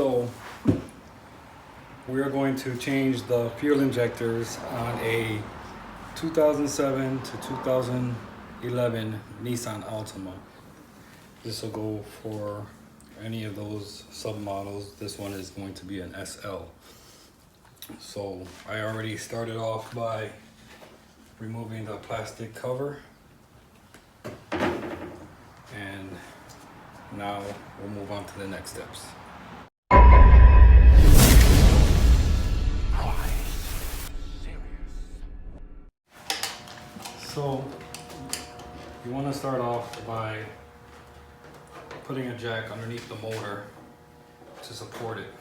So we are going to change the fuel injectors on a 2007 to 2011 Nissan Altima. This will go for any of those submodels. This one is going to be an SL. So I already started off by removing the plastic cover, and now we'll move on to the next steps. So you want to start off by putting a jack underneath the motor to support it,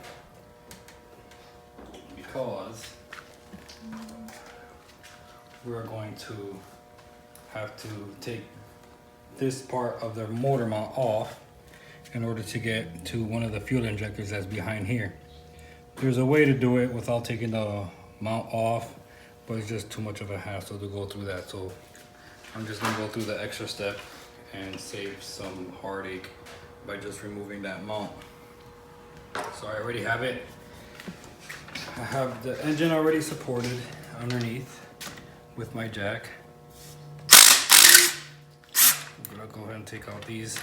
because we're going to have to take this part of the motor mount off in order to get to one of the fuel injectors that's behind here. There's a way to do it without taking the mount off, but it's just too much of a hassle to go through that. So I'm just gonna go through the extra step and save some heartache by just removing that mount. So I already have it. I have the engine already supported underneath with my jack. I'm gonna go ahead and take out these.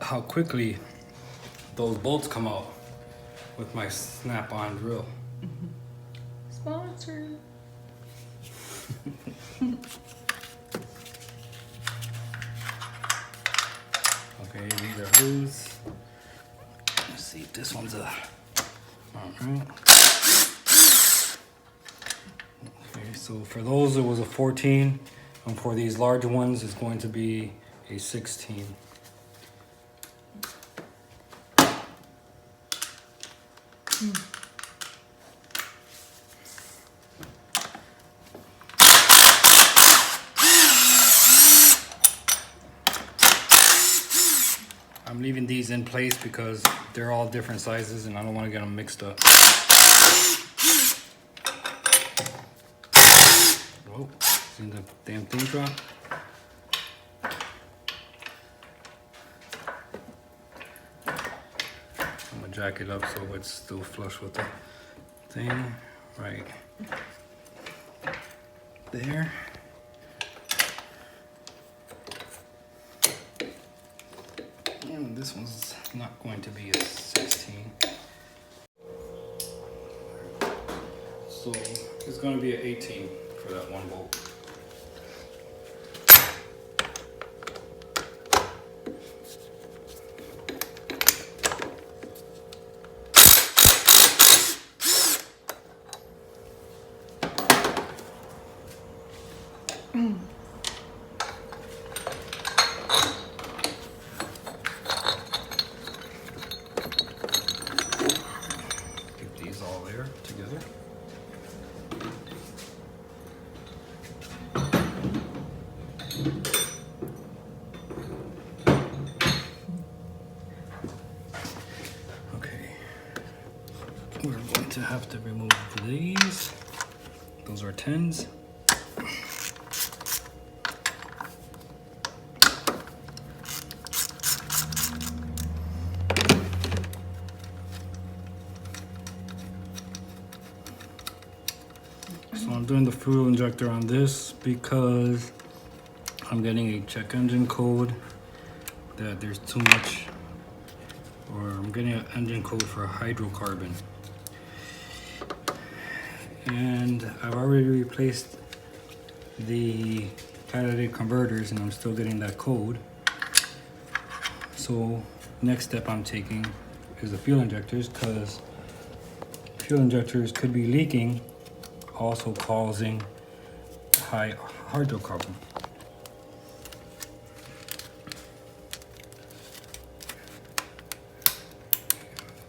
How quickly those bolts come out with my snap-on drill. Sponsor. Okay, these are loose. Let's see if this one's a... Alright. Okay, so for those it was a 14, and for these large ones it's going to be a 16. I'm leaving these in place because they're all different sizes and I don't want to get them mixed up. Oh, see the damn thing drop? I'm gonna jack it up so it's still flush with the thing right there. And this one's not going to be a 16. So it's going to be an 18 for that one bolt. Get these all there together. Okay, we're going to have to remove these. Those are 10s. So I'm doing the fuel injector on this because I'm getting a check engine code that there's too much, or I'm getting an engine code for hydrocarbon. And I've already replaced the catalytic converters and I'm still getting that code. So next step I'm taking is the fuel injectors, because fuel injectors could be leaking, also causing high hydrocarbon.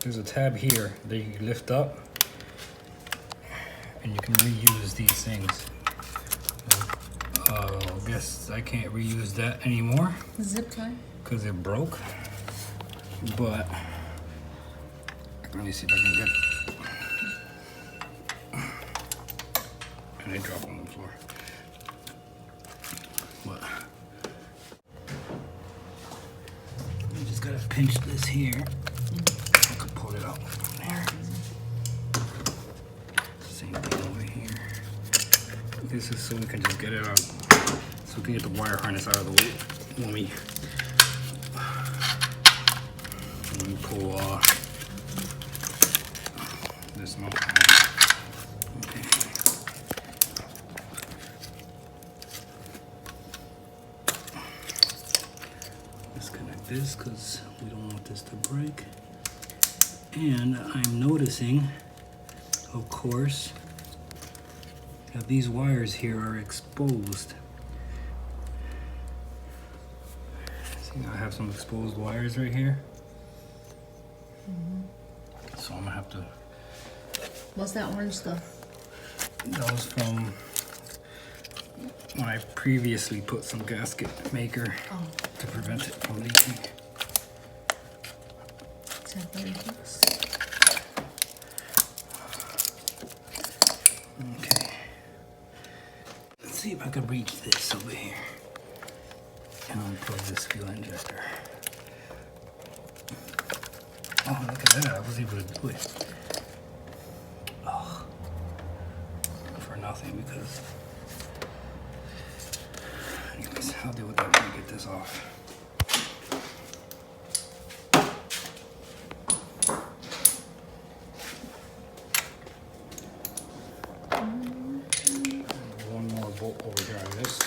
There's a tab here that you can lift up and you can reuse these things. I guess I can't reuse that anymore. Zip tie? Because it broke. But Let me see if I can get it. And they drop on the floor. But you just gotta pinch this here. I can pull it out from there. Same thing over here. This is so we can just get it out. So we can get the wire harness out of the way when we pull this mount on. Okay. Disconnect this because we don't want this to break. And I'm noticing, of course, that these wires here are exposed. See, I have some exposed wires right here. So I'm gonna have to. What's that orange stuff? That was from when I previously put some gasket maker to prevent it from leaking. Okay. Let's see if I can reach this over here and unplug this fuel injector. Oh, look at that. I was able to do it. Oh. For nothing because... Anyways, I'll deal with that when I get this off. One more bolt over here on this.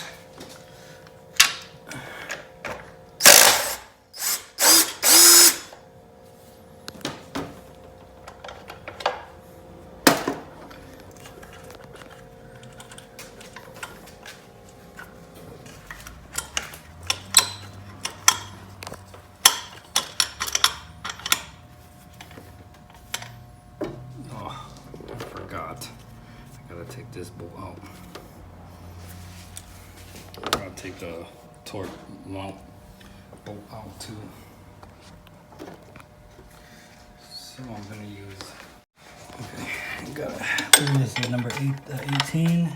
I gotta take this bolt out. I'm gonna take the torque mount bolt out too. So I'm gonna use. Okay, got this is number 18.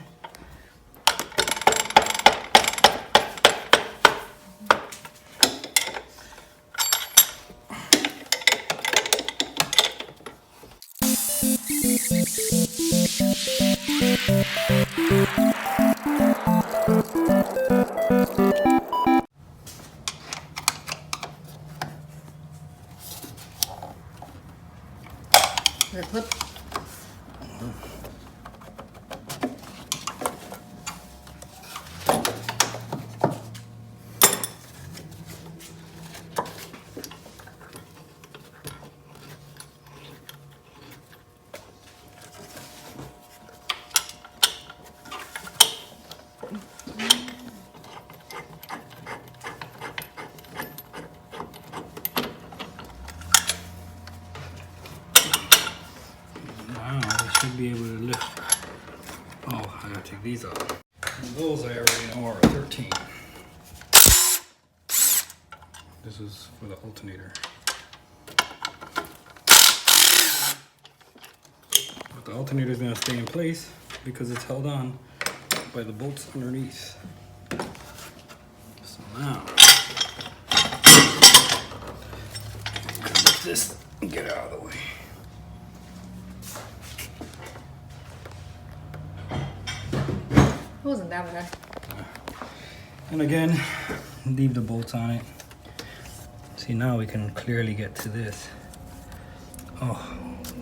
Clip. Should be able to lift. Oh, I gotta take these out. And those I already know are 13. This is for the alternator. But the alternator is gonna stay in place because it's held on by the bolts underneath. So now, I'm gonna lift this and get it out of the way. It wasn't that bad. And again, leave the bolts on it. See, now we can clearly get to this. Oh,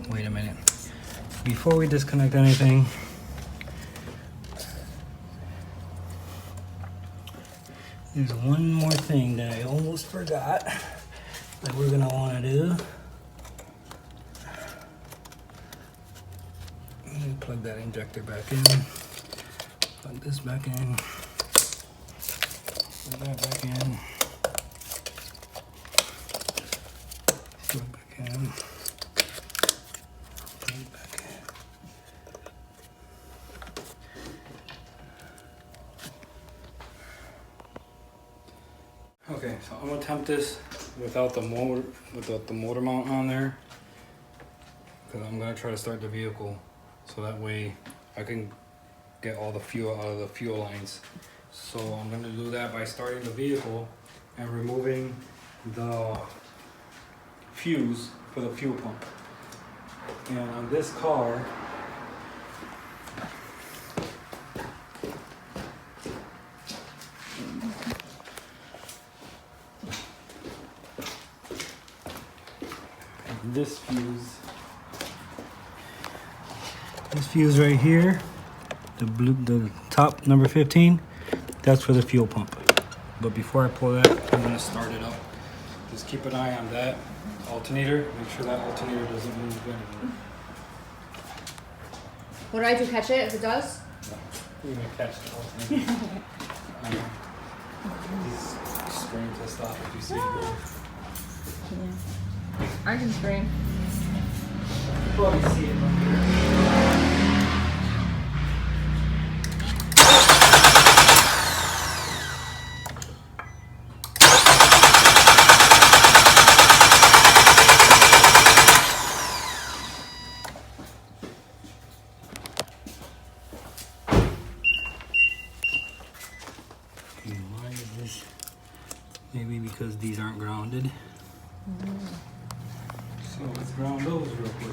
wait a minute. Before we disconnect anything, there's one more thing that I almost forgot that we're gonna wanna do. Let me plug that injector back in. Plug this back in. Plug that back in. Plug back in. Plug back in. Okay, so I'm gonna attempt this without the motor mount on there. because I'm gonna try to start the vehicle so that way I can get all the fuel out of the fuel lines. So I'm gonna do that by starting the vehicle and removing the fuse for the fuel pump. And on this car, this fuse right here, the top number 15, that's for the fuel pump. But before I pull that, I'm gonna start it up. Just keep an eye on that alternator. Make sure that alternator doesn't move anymore. What do I do? Catch it if it does? You're gonna catch the alternator. These screens will stop if you see it. Yeah. I can scream. You probably see it from here. Why is this? Maybe because these aren't grounded. So let's ground those real quick.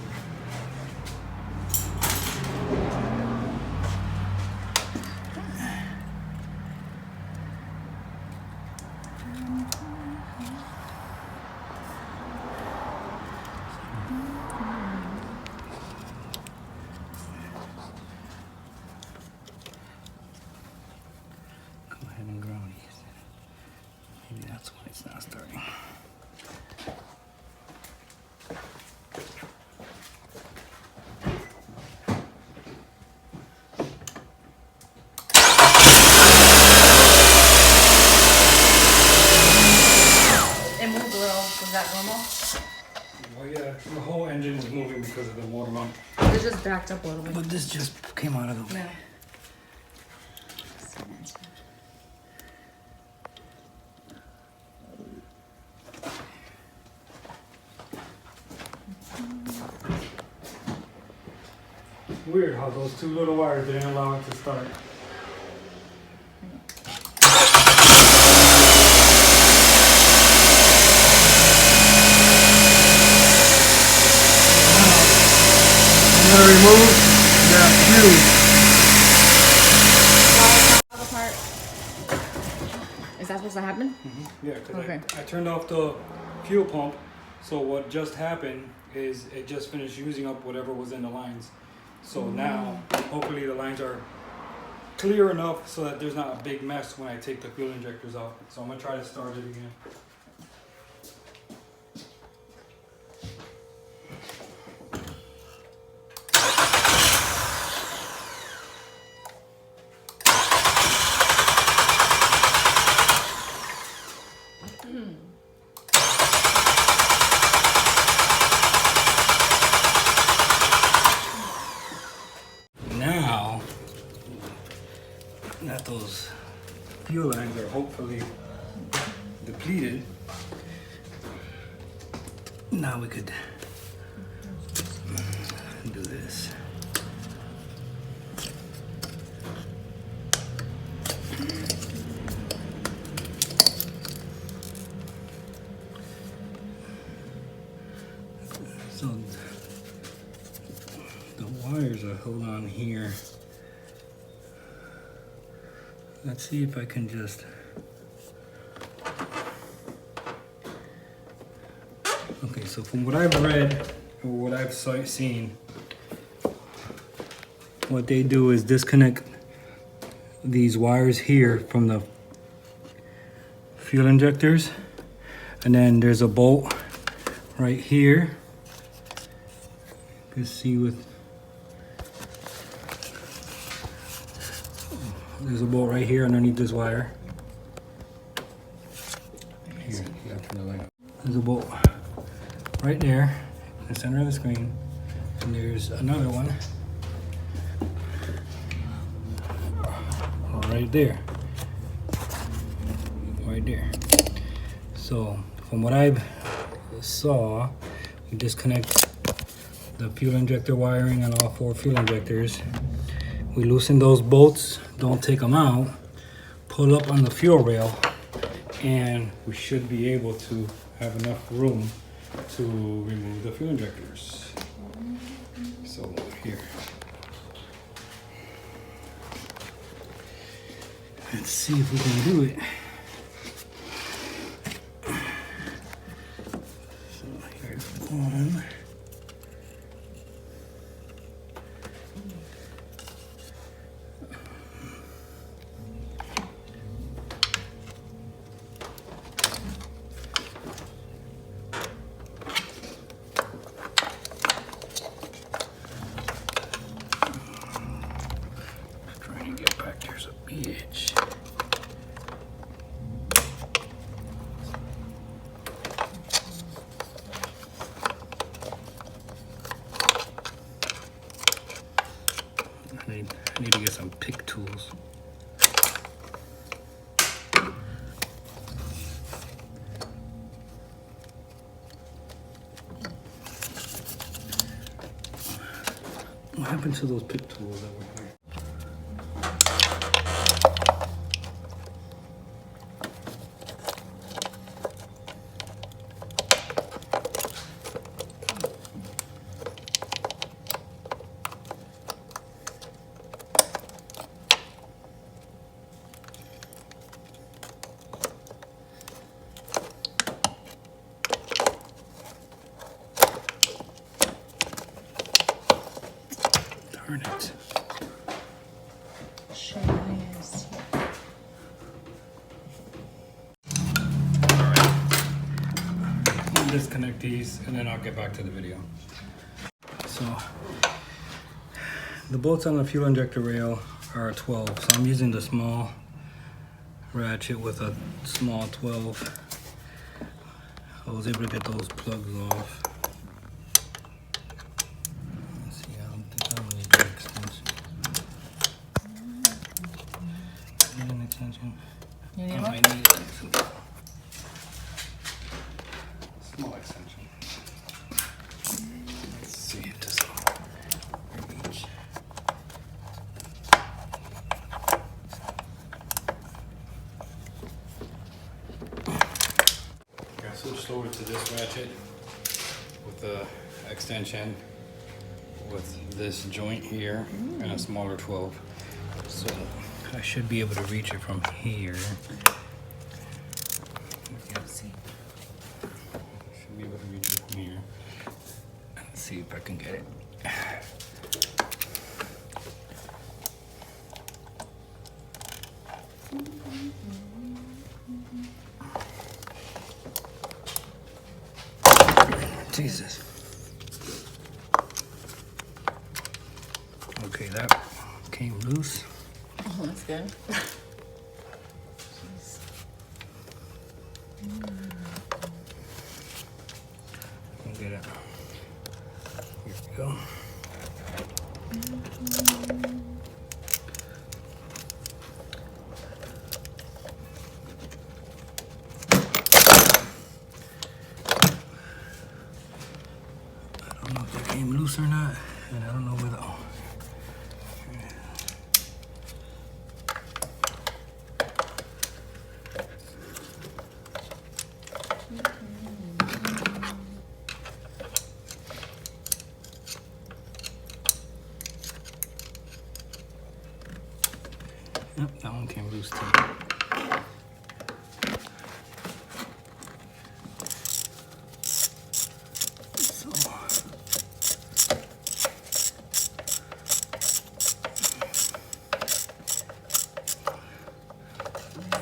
Go ahead and ground these. Maybe that's why it's not starting. Is that normal? Well, yeah, the whole engine is moving because of the motor mount. It just backed up a little bit. But this just came out of the way. Yeah. Weird how those two little wires didn't allow it to start. I'm gonna remove that fuse. Apart. Is that supposed to happen? Yeah, because Okay. I turned off the fuel pump, so what just happened is it just finished using up whatever was in the lines. So now, hopefully the lines are clear enough so that there's not a big mess when I take the fuel injectors out. So I'm gonna try to start it again. Now that those fuel lines are hopefully depleted, now we could do this. So the wires are held on here. Let's see if I can just. Okay, so from what I've read or what I've seen, what they do is disconnect these wires here from the fuel injectors, and then there's a bolt right here. You can see there's a bolt right here underneath this wire. Here, yeah, turn the light up. There's a bolt right there in the center of the screen, and there's another one right there. Right there. So from what I saw, you disconnect the fuel injector wiring on all 4 fuel injectors. We loosen those bolts, don't take them out, pull up on the fuel rail, and we should be able to have enough room to remove the fuel injectors. So here, let's see if we can do it. So here's one. Trying to get back, there's a bitch. I need to get some pick tools. What happened to those pick tools that were here? Darn it. Sure is. I'll disconnect these and then I'll get back to the video. So the bolts on the fuel injector rail are 12, so I'm using the small ratchet with a small 12. I was able to get those plugs off. Let's see, I don't need an extension. Need an extension? You need I one? might need an extension. Small extension. Let's see if this will reach. Okay, I switched over to this ratchet with the extension with this joint here and a smaller 12. So I should be able to reach it from here. Let's see. Should be able to reach it from here. Let's see if I can get it. Jesus. Okay, that came loose. Oh, that's good. I'll get it. Here we go. I don't know if that came loose or not, and I don't know whether. Oh. Yep, that one came loose too. So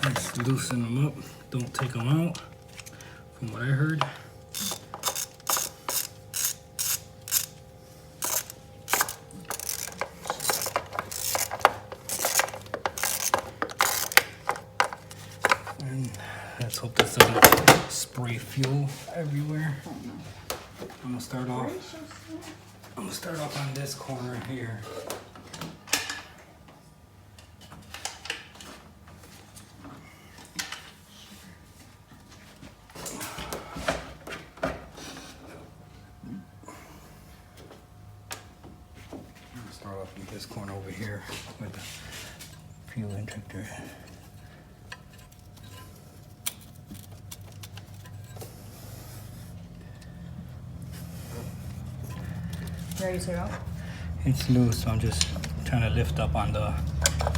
let's loosen them up. Don't take them out, from what I heard. And let's hope this doesn't spray fuel everywhere. I'm gonna start off on this corner here. start off in this corner over here with the fuel injector. Ready to go? It's loose, so I'm just trying to lift up on the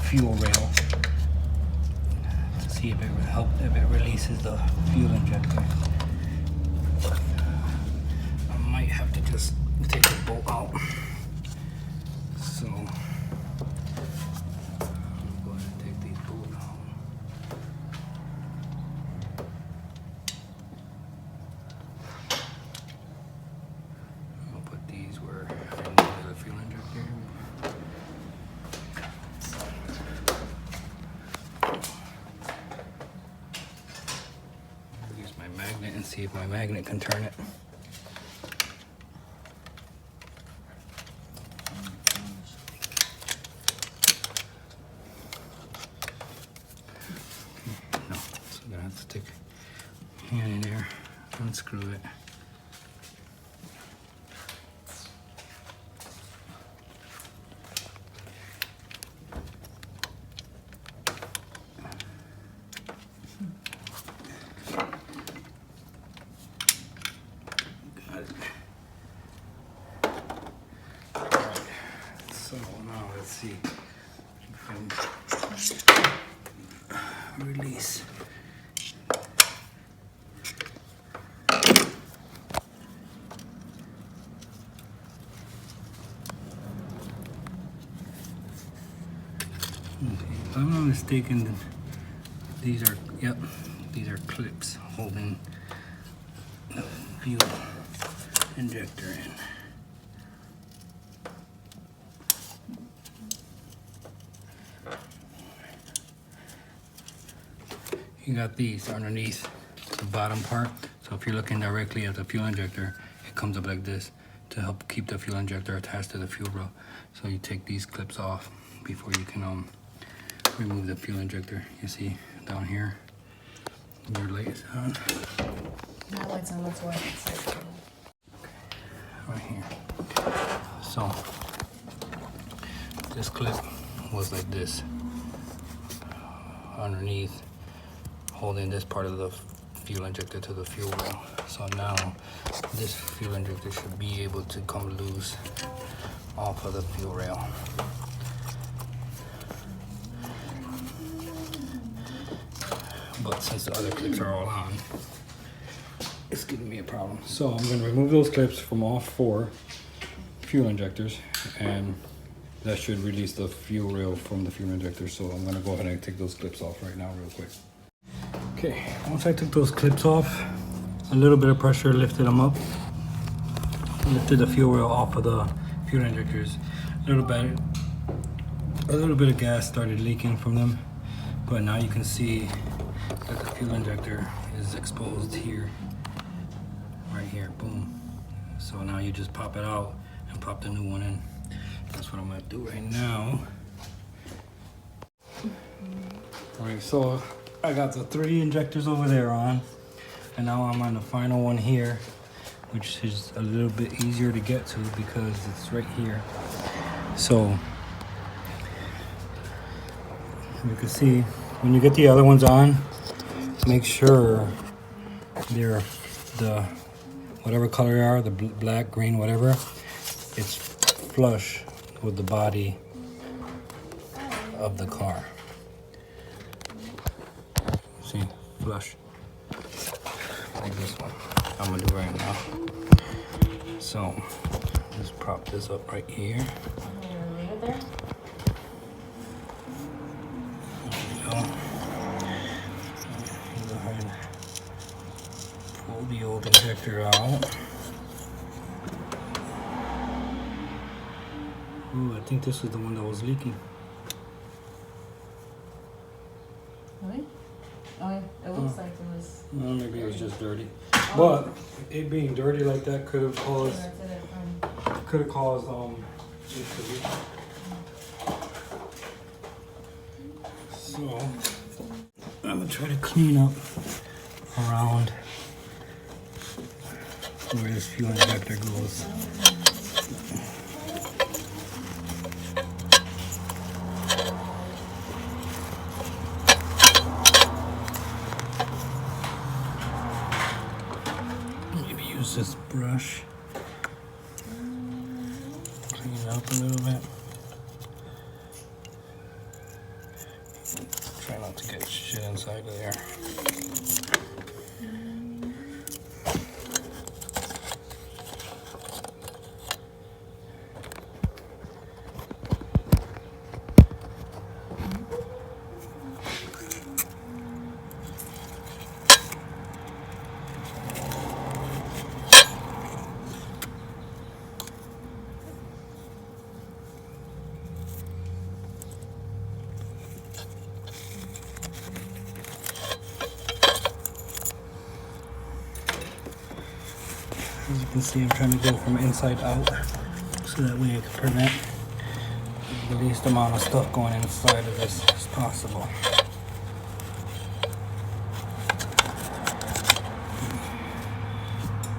fuel rail to see if it releases the fuel injector. I might have to just take the bolt out. So I'm going to take these bolts out. I'll put these where I need the fuel injector. Use my magnet and see if my magnet can turn it. No, so I'm gonna have to stick my hand in there, unscrew it. So now let's see if I can release. Okay, if I'm not mistaken, these are clips holding the fuel injector in. You got these underneath the bottom part, so if you're looking directly at the fuel injector, it comes up like this to help keep the fuel injector attached to the fuel rail. So you take these clips off before you can remove the fuel injector. You see down here, your light is on. That light's on, that's why it's like... Right here. So this clip was like this underneath, holding this part of the fuel injector to the fuel rail. So now this fuel injector should be able to come loose off of the fuel rail. But since the other clips are all on, it's giving me a problem. So I'm going to remove those clips from all 4 fuel injectors, and that should release the fuel rail from the fuel injector. So I'm going to go ahead and take those clips off right now real quick. Okay, once I took those clips off, a little bit of pressure lifted them up, lifted the fuel rail off of the fuel injectors. A little bit of gas started leaking from them, but now you can see that the fuel injector is exposed here, right here, boom. So now you just pop it out and pop the new one in. That's what I'm gonna do right now. All right, so I got the 3 injectors over there on, and now I'm on the final one here, which is a little bit easier to get to because it's right here. So you can see when you get the other ones on, make sure they're the whatever color they are, the black, green, whatever, it's flush with the body of the car. See, flush, like this one I'm gonna do right now. So just prop this up right here. Leave it there? Go ahead and pull the old injector out. Ooh, I think this is the one that was leaking. Really? Oh, yeah. It looks like it was... Well, maybe it was just dirty. But it being dirty like that could have caused it to leak. So I'm gonna try to clean up around where this fuel injector goes. brush. Clean it up a little bit. Try not to get shit inside of there. As you can see, I'm trying to go from inside out, so that way I can prevent the least amount of stuff going inside of this as possible.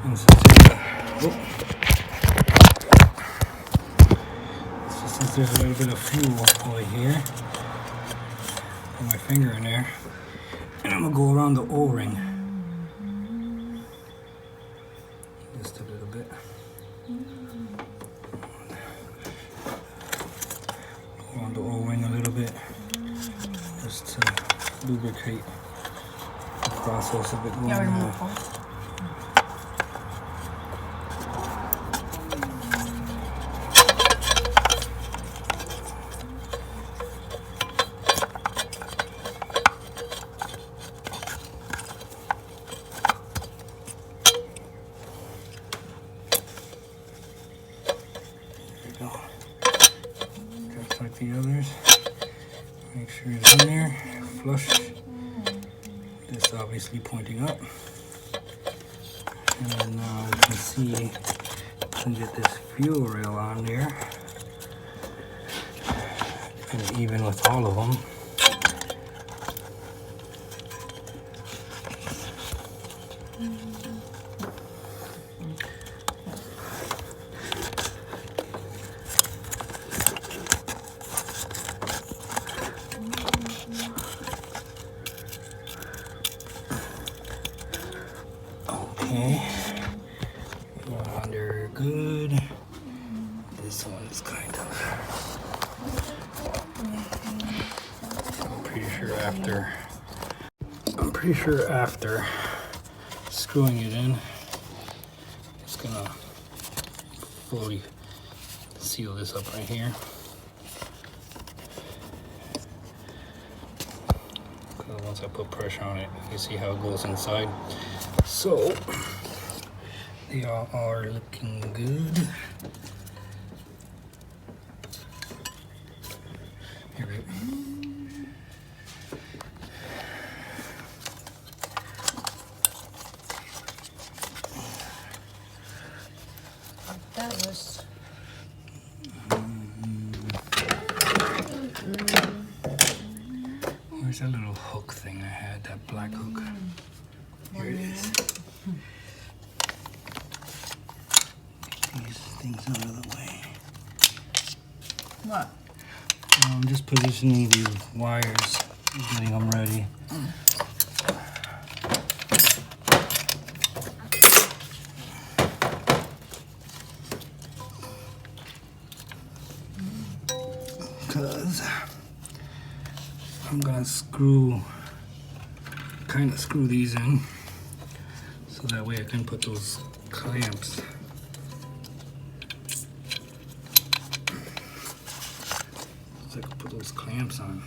And since there's a little bit of fuel over here, put my finger in there, and I'm gonna go around the O-ring. Just a little bit. Around the O-ring a little bit, just to lubricate the process of it going on. Just like the others, make sure it's in there, flush. This obviously pointing up, and then now we can see, we can get this fuel rail on there, and even with all of them. Okay, they're good. This one's kind of, I'm pretty sure after screwing it in, it's gonna fully seal this up right here. Once I put pressure on it, you see how it goes inside. So they are looking good. Here we go. That was. Where's that little hook thing I had? That black hook. Here it is. Get these things out of the way. What? I'm just positioning these wires, getting them ready. Because I'm gonna kind of screw these in, so that way I can put those clamps. So I can put those clamps on.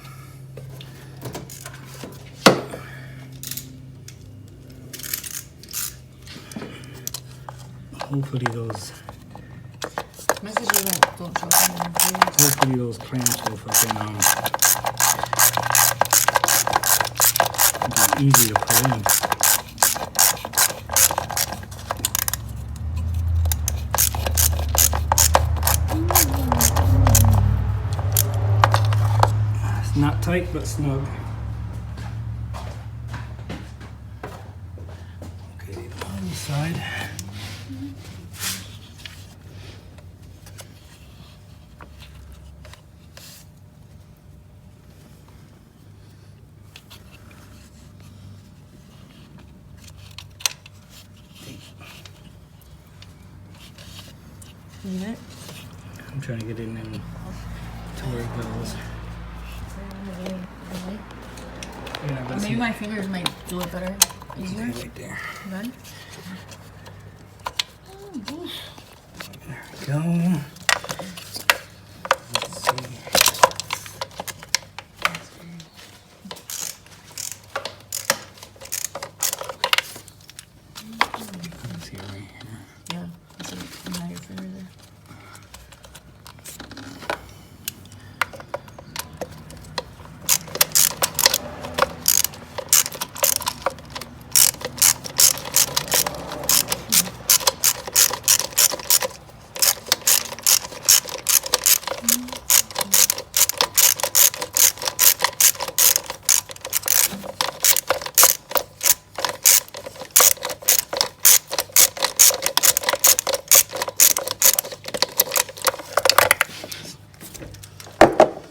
Hopefully those Hopefully those clamps will fucking be easy to put in. It's not tight but snug. Okay, on the side. You get it? I'm trying to get it in to where it goes. Yeah, but Maybe my fingers might do it better. Easier? okay, right there. Good? There we go. Let's see. Let's see right here. Yeah. That's it. You have your finger there.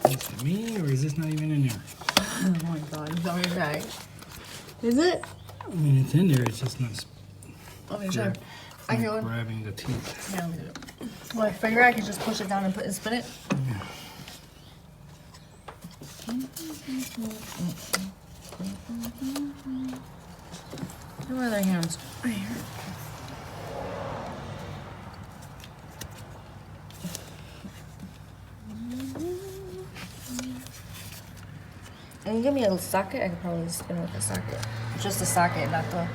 Is it me or is this not even in there? Oh my god, it's on your bag. Is it? I mean, it's in there. It's just not Let me try. I can grabbing the teeth. Yeah, let me do it. Well, I figure I can just push it down and spin it. Yeah. Where are their hands? Right here. And you give me a socket, I could probably spin with a socket. Just a socket, not the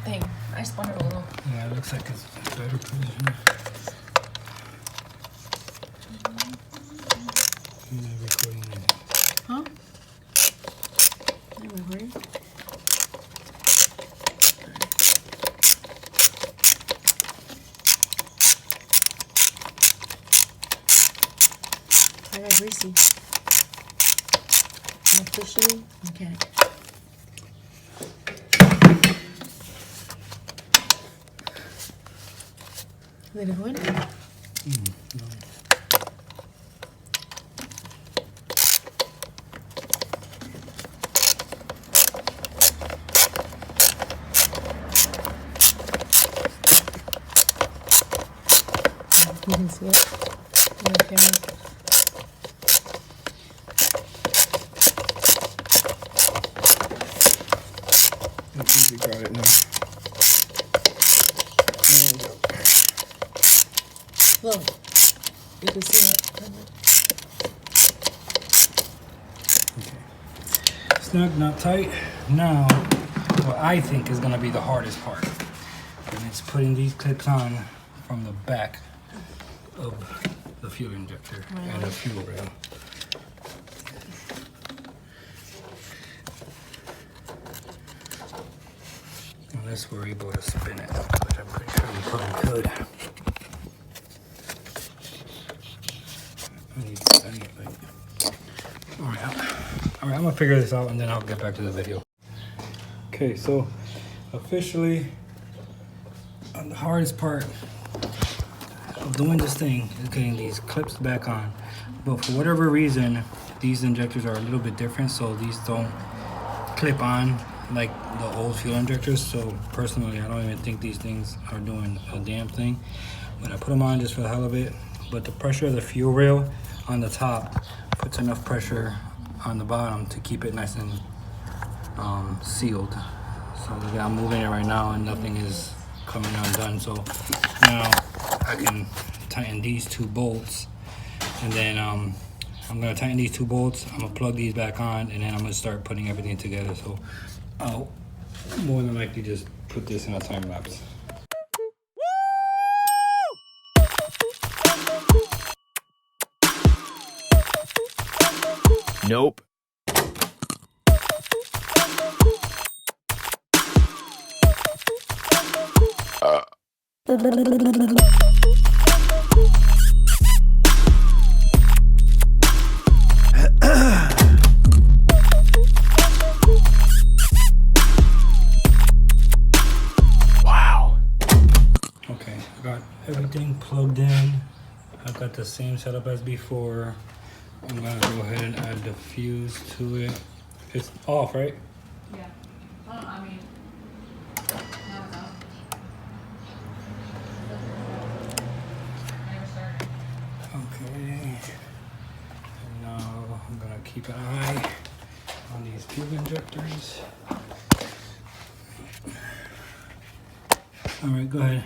thing. I spun it a little. Yeah, it looks like it's a better position. You're not recording it. Huh? I'm recording. I got greasy. Officially mechanic. Did it go in? No. You can see it. Okay. I think we got it now. There we go. Look, you can see it. Okay. Snug, not tight. Now, what I think is gonna be the hardest part, and it's putting these clips on from the back of the fuel injector and the fuel rail. Unless we're able to spin it, which I'm pretty sure we probably could. I need like, all right, I'm gonna figure this out and then I'll get back to the video. Okay, so officially, the hardest part of doing this thing is getting these clips back on. But for whatever reason, these injectors are a little bit different, so these don't clip on like the old fuel injectors. So personally, I don't even think these things are doing a damn thing. But I put them on just for the hell of it. But the pressure of the fuel rail on the top puts enough pressure on the bottom to keep it nice and sealed. So look, I'm moving it right now and nothing is coming undone. So now I can tighten these two bolts, and then I'm gonna tighten these two bolts. I'm gonna plug these back on, and then I'm gonna start putting everything together. So I'll more than likely just put this in a time lapse. Nope. Wow. Okay, I got everything plugged in. I've got the same setup as before. I'm gonna go ahead and add the fuse to it. It's off, right? Yeah. I mean, no, no. keep an eye on these fuel injectors. All right, go ahead.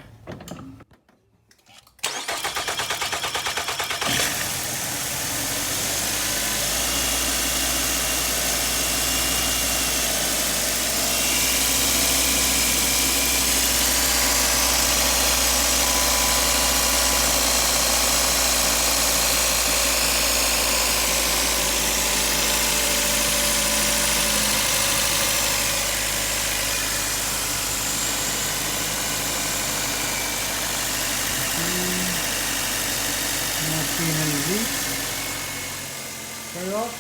Not seeing any leaks. Turn it off.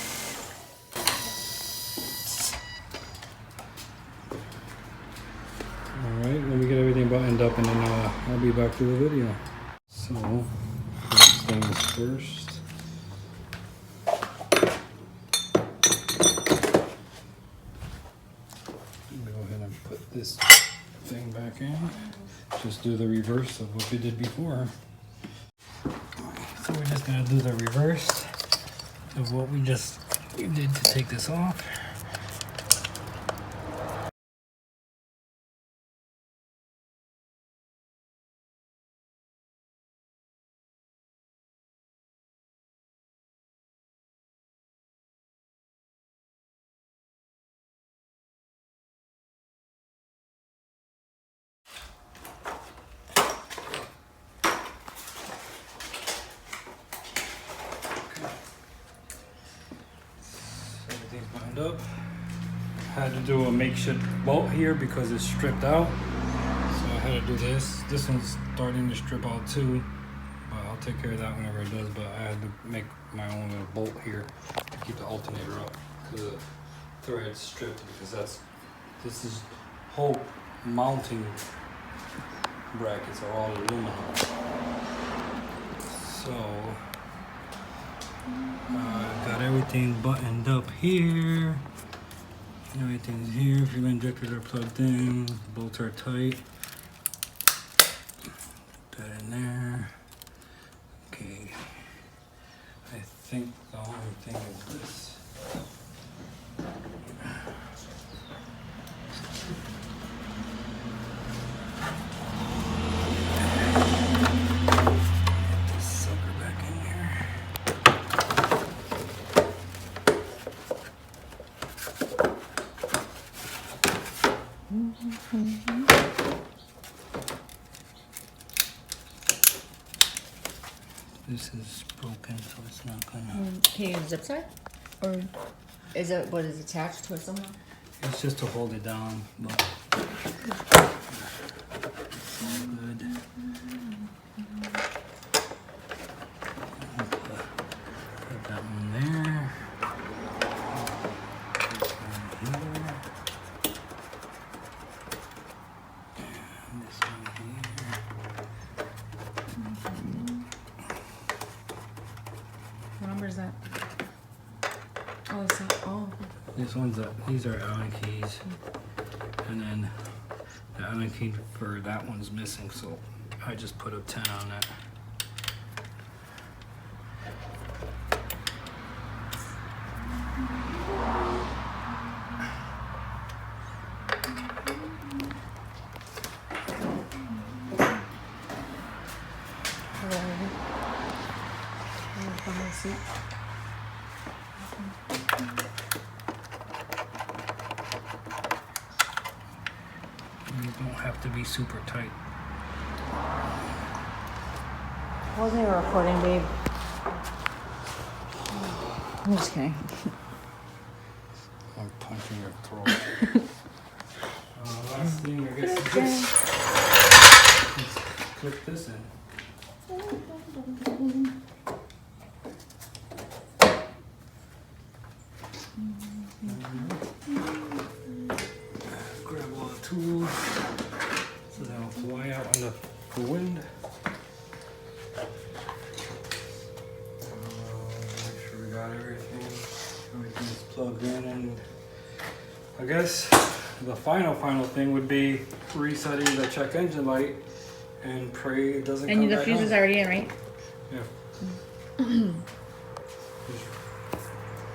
Alright, let me get everything buttoned up and then I'll be back to the video. So, first things first. Let me go ahead and put this thing back in. Just do the reverse of what we did before. So we're just gonna do the reverse of what we did to take this off. Everything's buttoned up. Had to do a makeshift bolt here because it's stripped out. So I had to do this. This one's starting to strip out too, but I'll take care of that whenever it does. But I had to make my own little bolt here to keep the alternator up because the thread's stripped because this is whole mounting brackets are all aluminum. So got everything buttoned up here. Everything's here. Fuel injectors are plugged in. Bolts are tight. Put that in there. Okay. I think the only thing is this. This is broken, so it's not gonna. Can you zip tie? Or is it what is attached to it somehow? It's just to hold it down, but it's all good. Put that one there. This one here. And this one here. What number is that? Oh, it's not. Oh. These are Allen keys, and then the Allen key for that one's missing, so I just put a 10 on that. You don't have to be super tight. Wasn't even recording, babe. I'm just kidding. I'm punching your throat. Last thing, I guess, is this. Let's clip this in. Grab all the tools so they don't fly out in the wind. Make sure we got everything. Everything's plugged in, and I guess the final thing would be resetting the check engine light and pray it doesn't come And the back fuse is on. already in, right? Yeah.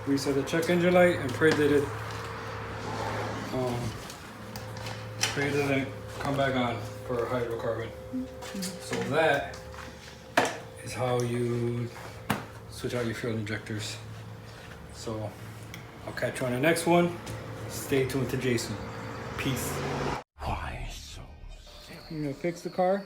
reset the check engine light, and pray that it come back on for hydrocarbon. So that is how you switch out your fuel injectors. So I'll catch you on the next one. Stay tuned to JTuned. Peace. Why so? You gonna fix the car?